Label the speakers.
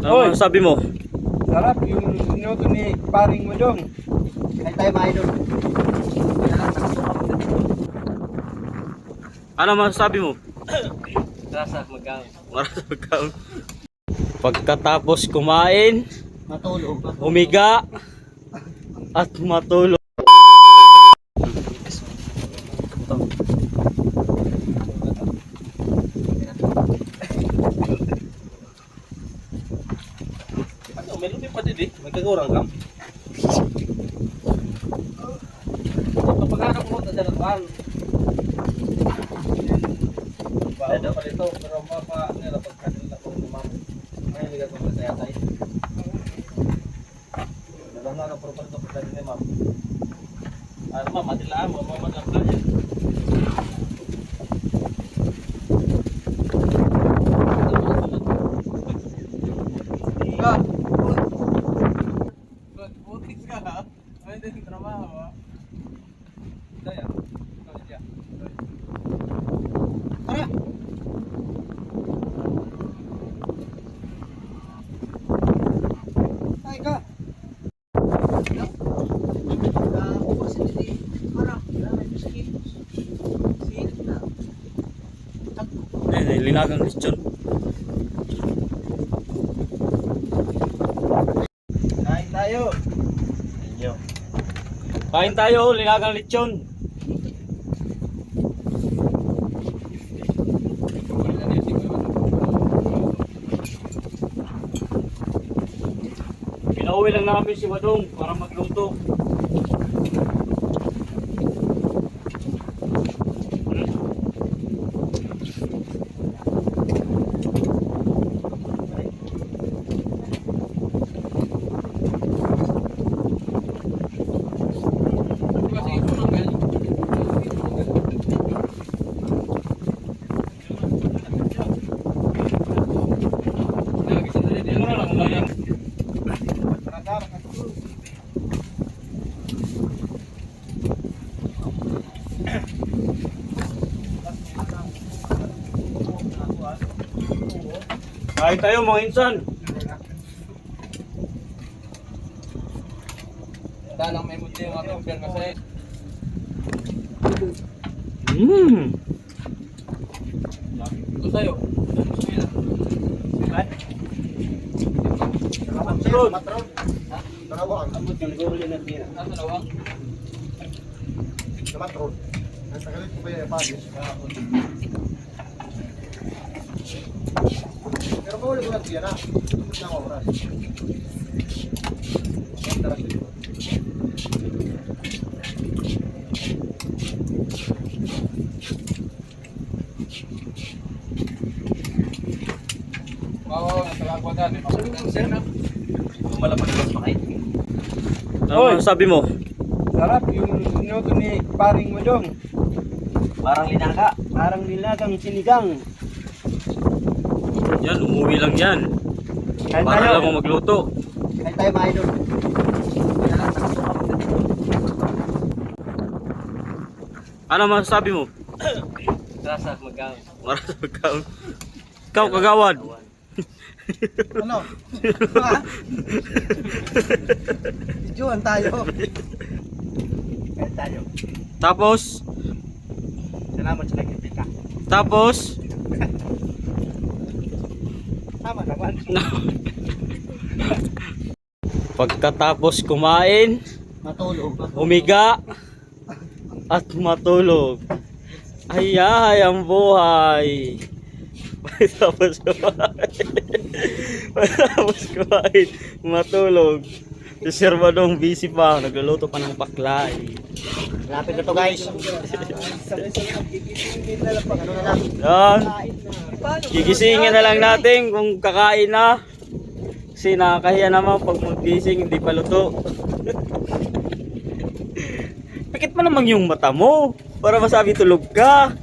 Speaker 1: Ano sabi mo?
Speaker 2: Sarap yung minuto ni paring mo dong. Kahit tayo mga idol.
Speaker 1: Ano masasabi mo?
Speaker 2: Rasa magkao.
Speaker 1: Maraming magkaon. Pagkatapos kumain,
Speaker 2: Matulog.
Speaker 1: humiga at matulog.
Speaker 3: Ano, meron din pa din eh. May kagurang kam. Pagkakaroon mo, tadya ng bahal. Bahal pa dito, pero nila pagkakalala ko ng mamo. Ngayon, ligat ko sa yatay. Dalang nga, pero pa dito pagkakalala ni mamo. Ano ma'am, matilaan mo, mamadamdan yan. Butik ka ha? Ano din yung trabaho ha? Daya. Daya. Tara!
Speaker 2: Ay ka.
Speaker 1: Linagang lechon.
Speaker 2: Kain tayo.
Speaker 3: Inyo.
Speaker 1: Kain tayo, linagang lechon. Pinauwi lang namin si Wadong para magluto. Kain tayo mga insan.
Speaker 3: Dalang may muti yung atong beer kasi. Ito sa'yo.
Speaker 2: Matron. Matron. Tarawang.
Speaker 3: Abot yung guro yun natin. Nasa lawang?
Speaker 2: Matron. Nasa galit ko pa yung pagis. Pero kung ulit ko natin yan ha. Ito na oras.
Speaker 3: Oo, nasa lagwagan. Malapag lang pa kayo.
Speaker 1: Ano sabi mo?
Speaker 2: Sarap yung minuto ni paring mo dong.
Speaker 3: Parang linaga.
Speaker 2: Parang nilagang sinigang.
Speaker 1: Yan, umuwi lang yan.
Speaker 2: Kain
Speaker 1: Para
Speaker 2: tayo.
Speaker 1: lang mo magluto.
Speaker 2: Kain tayo mga idol.
Speaker 1: Ano masasabi mo?
Speaker 3: Rasa magkao.
Speaker 1: Maraming magkaon. Ikaw, kagawad.
Speaker 2: Ano? Videoan tayo. Kain tayo.
Speaker 1: Tapos,
Speaker 2: Salamat sa nagkipika.
Speaker 1: tapos,
Speaker 2: Tama naman.
Speaker 1: pagkatapos kumain,
Speaker 2: Matulog.
Speaker 1: humiga at matulog. Ay, ang buhay. Pagkatapos kumain, pagkatapos kumain, matulog. Si Sir Badong busy pa, nagluluto pa ng baklay.
Speaker 2: Lapit na to guys.
Speaker 1: Yan. Gigisingin na lang natin kung kakain na. Kasi nakakahiya naman pag magising hindi pa luto. Pikit pa naman yung mata mo para masabi tulog ka.